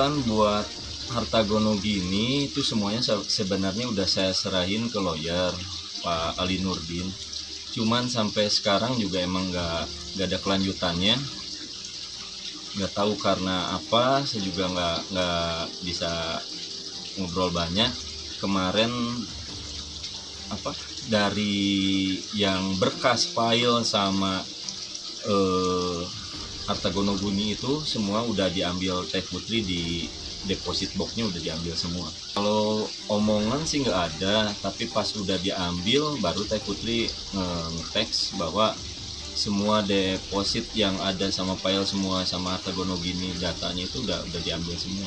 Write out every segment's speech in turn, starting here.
kebetulan buat harta gono gini itu semuanya sebenarnya udah saya serahin ke lawyer Pak Ali Nurdin. Cuman sampai sekarang juga emang nggak ada kelanjutannya. Nggak tahu karena apa, saya juga nggak bisa ngobrol banyak. Kemarin dari yang berkas file sama harta gono guni itu semua udah diambil Teh Putri, di deposit boxnya udah diambil semua. Kalau omongan sih nggak ada, tapi pas udah diambil baru Teh Putri nge-teks bahwa semua deposit yang ada sama file semua sama harta gono gini datanya itu udah diambil semua.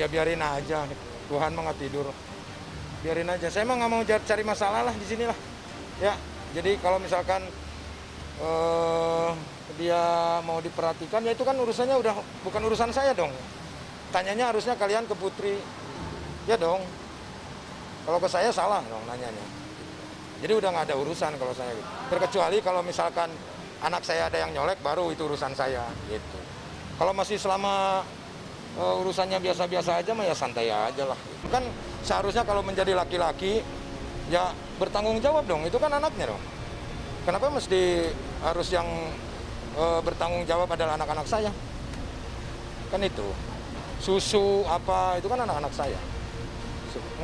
Ya biarin aja, Tuhan mah nggak tidur. Biarin aja. Saya mah nggak mau cari masalah lah di sini lah. Ya, jadi kalau misalkan dia mau diperhatikan, ya itu kan urusannya udah bukan urusan saya dong. Tanyanya harusnya kalian ke Putri, ya dong. Kalau ke saya salah dong nanyanya. Jadi udah nggak ada urusan kalau saya gitu. Terkecuali kalau misalkan anak saya ada yang nyolek, baru itu urusan saya gitu. Kalau masih selama urusannya biasa-biasa aja mah ya santai aja lah. Kan seharusnya kalau menjadi laki-laki ya bertanggung jawab dong, itu kan anaknya dong. Kenapa mesti harus yang bertanggung jawab adalah anak-anak saya? Kan itu. Susu apa itu kan anak-anak saya.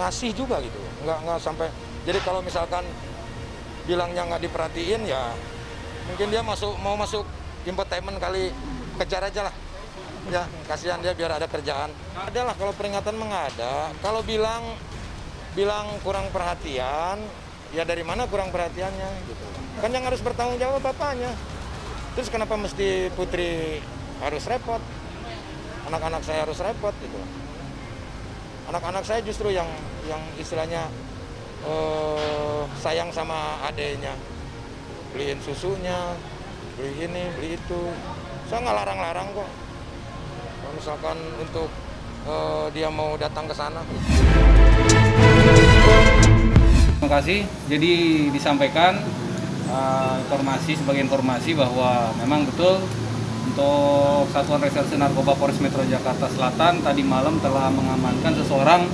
Ngasih juga gitu. Nggak sampai. Jadi kalau misalkan bilangnya nggak diperhatiin ya mungkin dia mau masuk infotainment kali, kejar aja lah. Ya, kasihan dia biar ada kerjaan. Ada lah kalau peringatan mah nggak ada. Kalau bilang kurang perhatian, ya dari mana kurang perhatiannya gitu. Kan yang harus bertanggung jawab bapaknya. Terus kenapa mesti Putri harus repot? Anak-anak saya harus repot gitu. Anak-anak saya justru yang istilahnya sayang sama adeknya. Beliin susunya, beli ini, beli itu. Saya nggak larang-larang kok. Kalau misalkan untuk dia mau datang ke sana. Terima kasih. Jadi disampaikan sebagai informasi bahwa memang betul untuk Satuan Reserse Narkoba Polres Metro Jakarta Selatan tadi malam telah mengamankan seseorang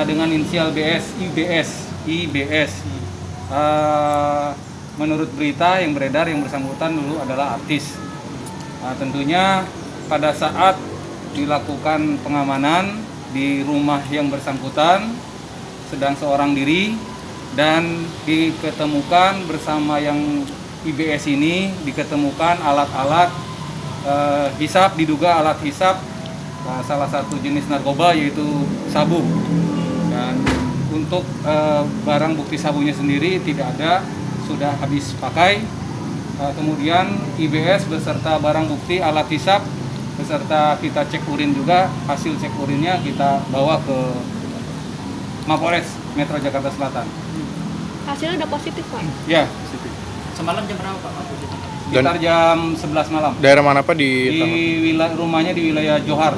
dengan inisial IBS. Menurut berita yang beredar, yang bersangkutan dulu adalah artis. Tentunya pada saat dilakukan pengamanan di rumah yang bersangkutan sedang seorang diri dan diketemukan bersama yang IBS ini diketemukan alat-alat hisap, diduga alat hisap salah satu jenis narkoba yaitu sabu. Dan untuk barang bukti sabunya sendiri tidak ada, sudah habis pakai. Kemudian IBS beserta barang bukti alat hisap beserta kita cek urin juga, hasil cek urinnya kita bawa ke Mapolres Metro Jakarta Selatan. Hasilnya udah positif, Pak? Ya, positif. Semalam jam berapa, Pak? Sekitar jam 11 malam. Daerah mana Pak Di rumahnya di wilayah Johar.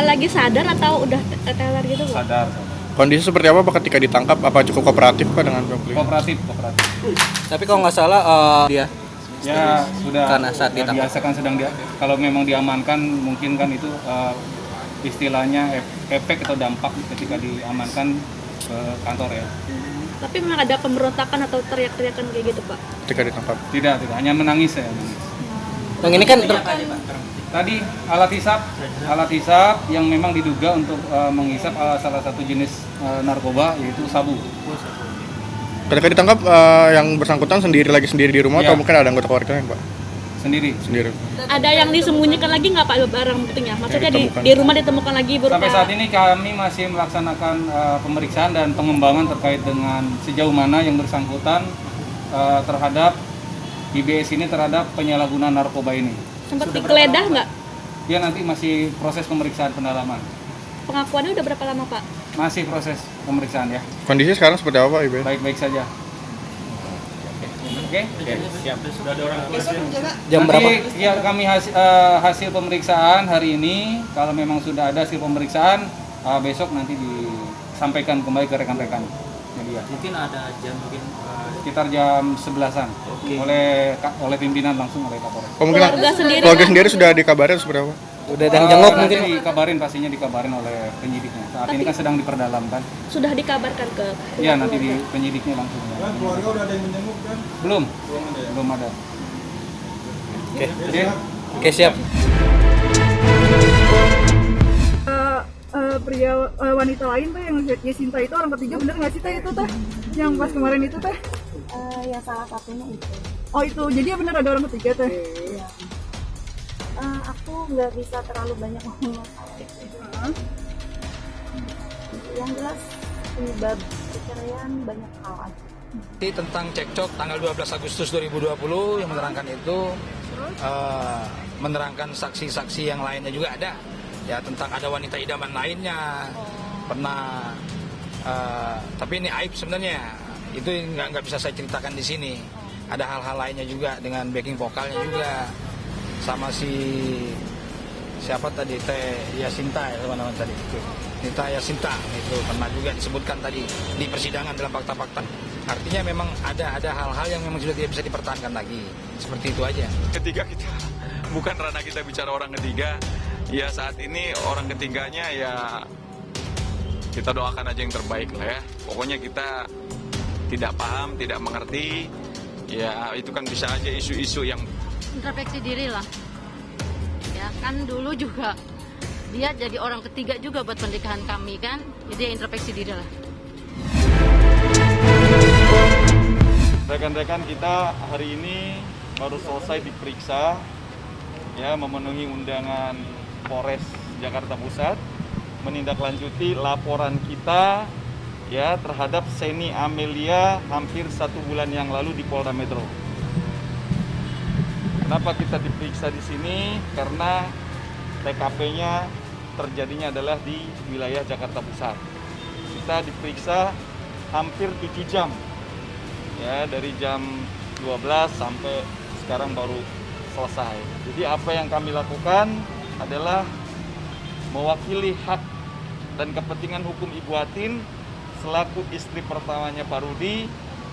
Lagi sadar atau udah teler gitu, Pak? Sadar. Kondisi seperti apa Pak ketika ditangkap? Apa cukup kooperatif Pak dengan pembeli? Kooperatif. Tapi kalau nggak salah dia Ya sudah. Karena saat ditangkap. Biasa kan sedang kalau memang diamankan mungkin kan itu istilahnya efek atau dampak ketika diamankan ke kantor ya. Tapi memang ada pemberontakan atau teriak-teriakan kayak gitu, Pak? Ketika ditangkap? Tidak, hanya menangis saya. Yang ini kan Tadi alat hisap yang memang diduga untuk menghisap salah satu jenis narkoba yaitu sabu. Ketika ditangkap yang bersangkutan sendiri di rumah Ya. atau mungkin ada anggota keluarga Pak? Sendiri. Ada yang disembunyikan lagi nggak, Pak, barang buktinya? Maksudnya di rumah ditemukan lagi berupa... Sampai saat ini kami masih melaksanakan pemeriksaan dan pengembangan terkait dengan sejauh mana yang bersangkutan terhadap IBS ini terhadap penyalahgunaan narkoba ini. Sempat digeledah nggak? Ya nanti masih proses pemeriksaan pendalaman. Pengakuannya udah berapa lama, Pak? Masih proses pemeriksaan ya. Kondisi sekarang seperti apa Pak Ibu? Baik-baik saja. Oke. siap. Sudah ada orang Jam berapa? Ya kami hasil pemeriksaan hari ini. Kalau memang sudah ada hasil pemeriksaan, besok nanti disampaikan kembali ke rekan-rekan media. Mungkin ada jam Sekitar jam 11-an. Oke. Oleh pimpinan langsung oleh Kapolres. Kemungkinan Keluarga sendiri keluarga kan? sendiri sudah dikabarin seperti apa? Udah ada yang jenguk Nanti mungkin. pastinya dikabarin oleh penyidiknya. Saat ini kan sedang diperdalam kan. Sudah dikabarkan ke Iya, nanti di penyidiknya langsung. Keluarga udah ada yang menjenguk kan? Belum ada. Oke. Oke. Oke, siap. Pria wanita lain tuh yang Yesinta itu orang ketiga, bener nggak sih teh itu teh yang pas kemarin itu teh? Ya salah satunya itu. Oh itu, jadi ya bener ada orang ketiga teh. Iya. Aku nggak bisa terlalu banyak ngomong masalah itu. Yang jelas penyebab perceraian banyak hal aja. Tentang cekcok tanggal 12 Agustus 2020 yang menerangkan itu, menerangkan saksi-saksi yang lainnya juga ada. Ya tentang ada wanita idaman lainnya pernah, tapi ini aib sebenarnya, itu nggak bisa saya ceritakan di sini. Ada hal-hal lainnya juga dengan backing vokalnya juga sama si siapa tadi, Teh Yasinta ya, nama tadi itu Nita Yasinta, itu pernah juga disebutkan tadi di persidangan dalam fakta-fakta. Artinya memang ada hal-hal yang memang sudah tidak bisa dipertahankan lagi, seperti itu aja. Ketiga kita bukan ranah kita bicara orang ketiga. Ya saat ini orang ketiganya ya kita doakan aja yang terbaik lah ya. Pokoknya kita tidak paham, tidak mengerti. Ya itu kan bisa aja isu-isu yang introspeksi diri lah. Ya kan dulu juga dia jadi orang ketiga juga buat pernikahan kami kan. Jadi ya introspeksi diri lah. Rekan-rekan kita hari ini baru selesai diperiksa, ya memenuhi undangan Polres Jakarta Pusat, menindaklanjuti laporan kita ya terhadap Seni Amelia hampir 1 bulan yang lalu di Polda Metro. Kenapa kita diperiksa di sini? Karena TKP-nya terjadinya adalah di wilayah Jakarta Pusat. Kita diperiksa hampir 7 jam, ya dari jam 12 sampai sekarang baru selesai. Jadi apa yang kami lakukan adalah mewakili hak dan kepentingan hukum Ibu Atin selaku istri pertamanya Pak Rudi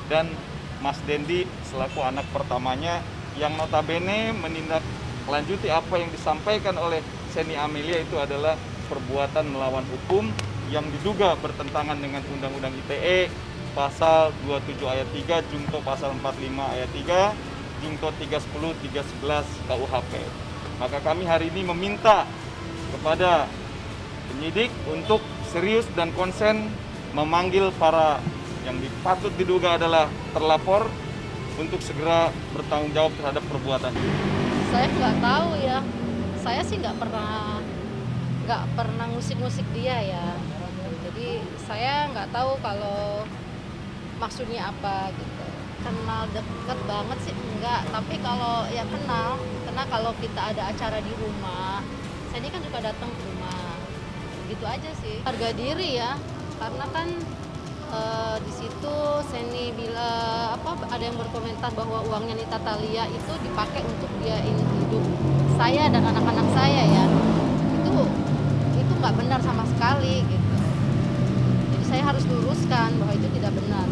dan Mas Dendi selaku anak pertamanya, yang notabene menindaklanjuti apa yang disampaikan oleh Seni Amelia itu adalah perbuatan melawan hukum yang diduga bertentangan dengan Undang-Undang ITE pasal 27 ayat 3, Jungto pasal 45 ayat 3, Jungto 310, 311 KUHP. Maka kami hari ini meminta kepada penyidik untuk serius dan konsen memanggil para yang patut diduga adalah terlapor untuk segera bertanggung jawab terhadap perbuatan. Saya nggak tahu ya. Saya sih nggak pernah ngusik-ngusik dia ya. Jadi saya nggak tahu kalau maksudnya apa gitu. Kenal deket banget sih enggak, tapi kalau ya kenal, karena kalau kita ada acara di rumah, saya ini kan juga datang ke rumah, gitu aja sih. Harga diri ya, karena kan di situ Seni bilang ada yang berkomentar bahwa uangnya Nita Thalia itu dipakai untuk biayain hidup saya dan anak-anak saya ya, itu nggak benar sama sekali gitu. Jadi saya harus luruskan bahwa itu tidak benar.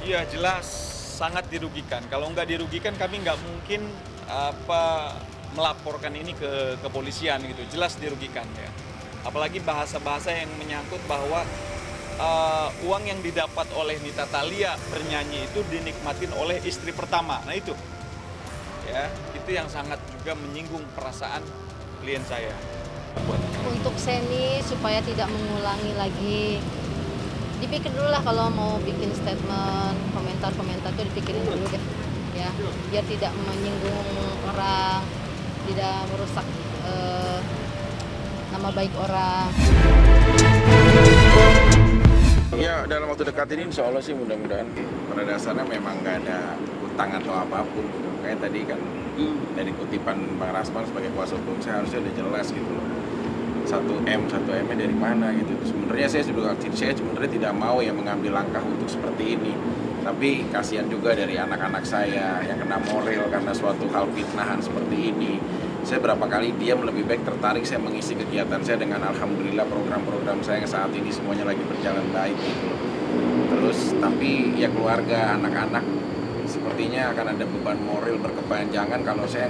Iya jelas sangat dirugikan. Kalau nggak dirugikan kami nggak mungkin melaporkan ini ke kepolisian gitu. Jelas dirugikan ya. Apalagi bahasa-bahasa yang menyangkut bahwa uang yang didapat oleh Nita Thalia bernyanyi itu dinikmatin oleh istri pertama. Nah itu ya, itu yang sangat juga menyinggung perasaan klien saya. Untuk Seni supaya tidak mengulangi lagi, dipikir dulu lah kalau mau bikin statement, komentar-komentar itu dipikirin dulu deh ya, biar tidak menyinggung orang, tidak merusak nama baik orang. Ya dalam waktu dekat ini insya Allah sih mudah-mudahan. Pada dasarnya memang nggak ada utang atau apapun gitu. Kayak tadi kan dari kutipan Bang Rasman sebagai kuasa hukum saya harusnya udah jelas gitu loh. 1M-nya dari mana gitu. Sebenarnya saya sebenarnya tidak mau ya mengambil langkah untuk seperti ini. Tapi kasihan juga dari anak-anak saya yang kena moral karena suatu hal fitnahan seperti ini. Saya berapa kali diam, lebih baik tertarik saya mengisi kegiatan saya dengan alhamdulillah program-program saya yang saat ini semuanya lagi berjalan baik gitu. Terus tapi ya keluarga, anak-anak sepertinya akan ada beban moral berkepanjangan kalau saya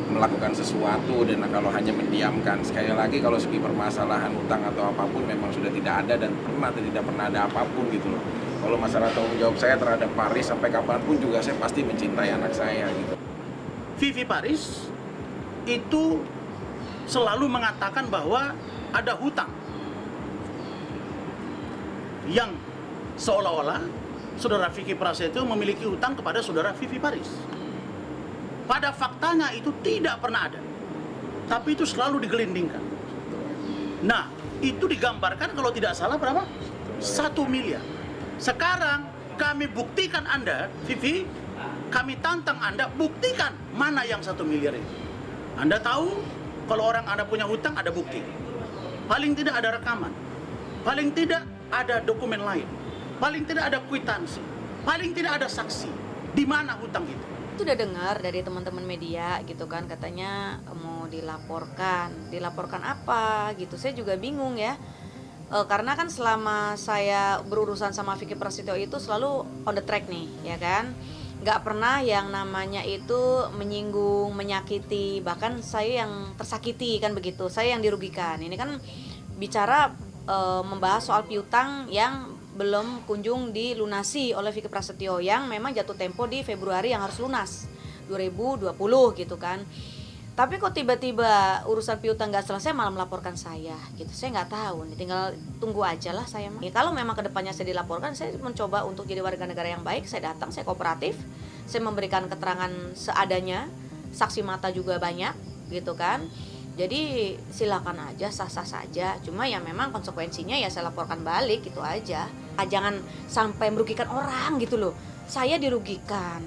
melakukan sesuatu, dan kalau hanya mendiamkan. Sekali lagi, kalau segi permasalahan utang atau apapun memang sudah tidak ada dan tidak pernah ada apapun gitu loh. Kalau masalah tanggung jawab saya terhadap Paris, sampai kapanpun juga saya pasti mencintai anak saya gitu. Vivi Paris itu selalu mengatakan bahwa ada hutang yang seolah-olah saudara Vicky Prasetyo memiliki hutang kepada saudara Vivi Paris. Pada faktanya itu tidak pernah ada, tapi itu selalu digelindingkan. Nah, itu digambarkan kalau tidak salah berapa? 1 miliar. Sekarang kami buktikan Anda, Vivi, kami tantang Anda, buktikan mana yang 1 miliar itu. Anda tahu kalau orang Anda punya hutang ada bukti. Paling tidak ada rekaman, paling tidak ada dokumen lain, paling tidak ada kwitansi, paling tidak ada saksi. Di mana hutang itu? Itu udah dengar dari teman-teman media gitu kan, katanya mau dilaporkan apa gitu. Saya juga bingung ya, karena kan selama saya berurusan sama Vicky Prasetyo itu selalu on the track nih ya kan, nggak pernah yang namanya itu menyinggung, menyakiti, bahkan saya yang tersakiti kan begitu, saya yang dirugikan. Ini kan bicara membahas soal piutang yang belum kunjung dilunasi oleh Vicky Prasetyo, yang memang jatuh tempo di Februari yang harus lunas 2020 gitu kan. Tapi kok tiba-tiba urusan piutang nggak selesai malah melaporkan saya gitu. Saya nggak tahu nih, tinggal tunggu aja lah saya mah. Ya, kalau memang kedepannya saya dilaporkan, saya mencoba untuk jadi warga negara yang baik. Saya datang, saya kooperatif, saya memberikan keterangan seadanya, saksi mata juga banyak gitu kan. Jadi silakan aja, sah-sah saja. Cuma ya memang konsekuensinya ya saya laporkan balik gitu aja. Jangan sampai merugikan orang gitu loh. Saya dirugikan,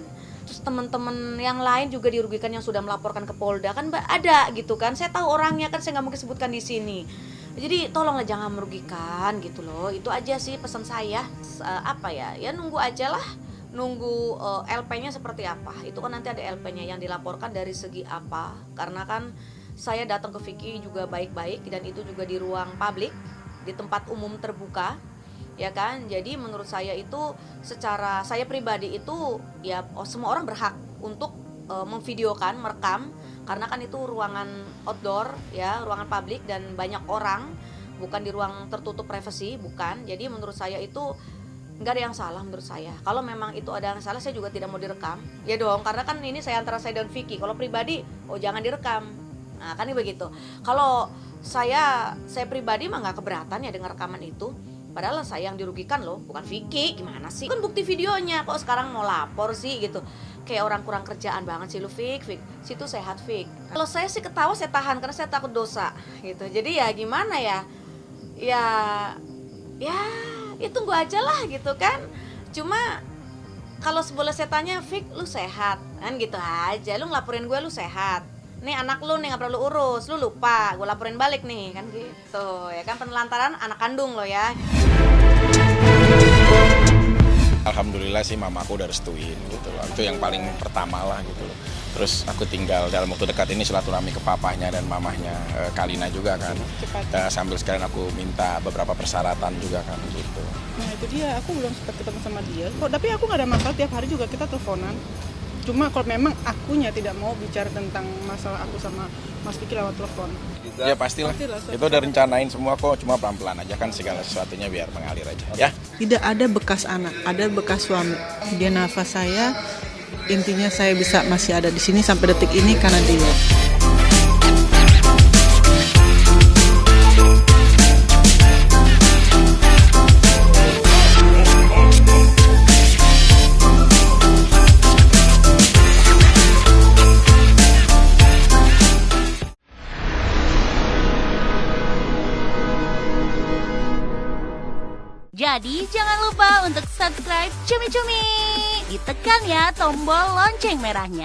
terus teman-teman yang lain juga dirugikan yang sudah melaporkan ke Polda kan ada gitu kan. Saya tahu orangnya kan, saya nggak mungkin sebutkan di sini. Jadi tolonglah jangan merugikan gitu loh. Itu aja sih pesan saya. Ya nunggu aja lah. Nunggu LP-nya seperti apa. Itu kan nanti ada LP-nya yang dilaporkan dari segi apa. Karena kan saya datang ke Vicky juga baik-baik, dan itu juga di ruang publik, di tempat umum terbuka, ya kan. Jadi menurut saya itu, secara saya pribadi itu ya semua orang berhak untuk memvideokan, merekam, karena kan itu ruangan outdoor ya, ruangan publik dan banyak orang, bukan di ruang tertutup privasi, bukan. Jadi menurut saya itu nggak ada yang salah menurut saya. Kalau memang itu ada yang salah, saya juga tidak mau direkam, ya dong, karena kan ini saya antara saya dan Vicky. Kalau pribadi, jangan direkam. Nah kan ini begitu. Kalau saya pribadi mah nggak keberatan ya dengan rekaman itu. Padahal saya yang dirugikan loh, bukan Vicky. Gimana sih? Kan bukti videonya, kok sekarang mau lapor sih gitu. Kayak orang kurang kerjaan banget sih lu, Vic. Situ sehat, Vic. Kalau saya sih ketawa saya tahan karena saya takut dosa gitu. Jadi ya gimana ya? Ya tunggu aja lah gitu kan. Cuma kalau boleh saya tanya, Vic, lu sehat? Kan gitu aja. Lu ngelaporin gue lu sehat. Nih anak lu nih gak perlu urus, lu lupa, gue laporin balik nih, kan gitu. Ya kan, penelantaran anak kandung lo ya. Alhamdulillah sih mamaku udah restuin gitu loh. Itu yang paling pertama lah gitu loh. Terus aku tinggal dalam waktu dekat ini silaturahmi ke papahnya dan mamahnya Kalina juga kan. Sambil sekalian aku minta beberapa persyaratan juga kan gitu. Nah itu dia, aku belum sempat ketemu sama dia. Tapi aku gak ada masalah, tiap hari juga kita teleponan. Cuma kalau memang akunya tidak mau bicara tentang masalah aku sama Mas Vicky lewat telepon. Ya pastilah. Itu udah rencanain semua kok, cuma pelan-pelan aja kan, segala sesuatunya biar mengalir aja ya. Tidak ada bekas anak, ada bekas suami. Dia nafas saya, intinya saya bisa masih ada di sini sampai detik ini karena dia. Jadi jangan lupa untuk subscribe Cumi Cumi. Ditekan ya tombol lonceng merahnya.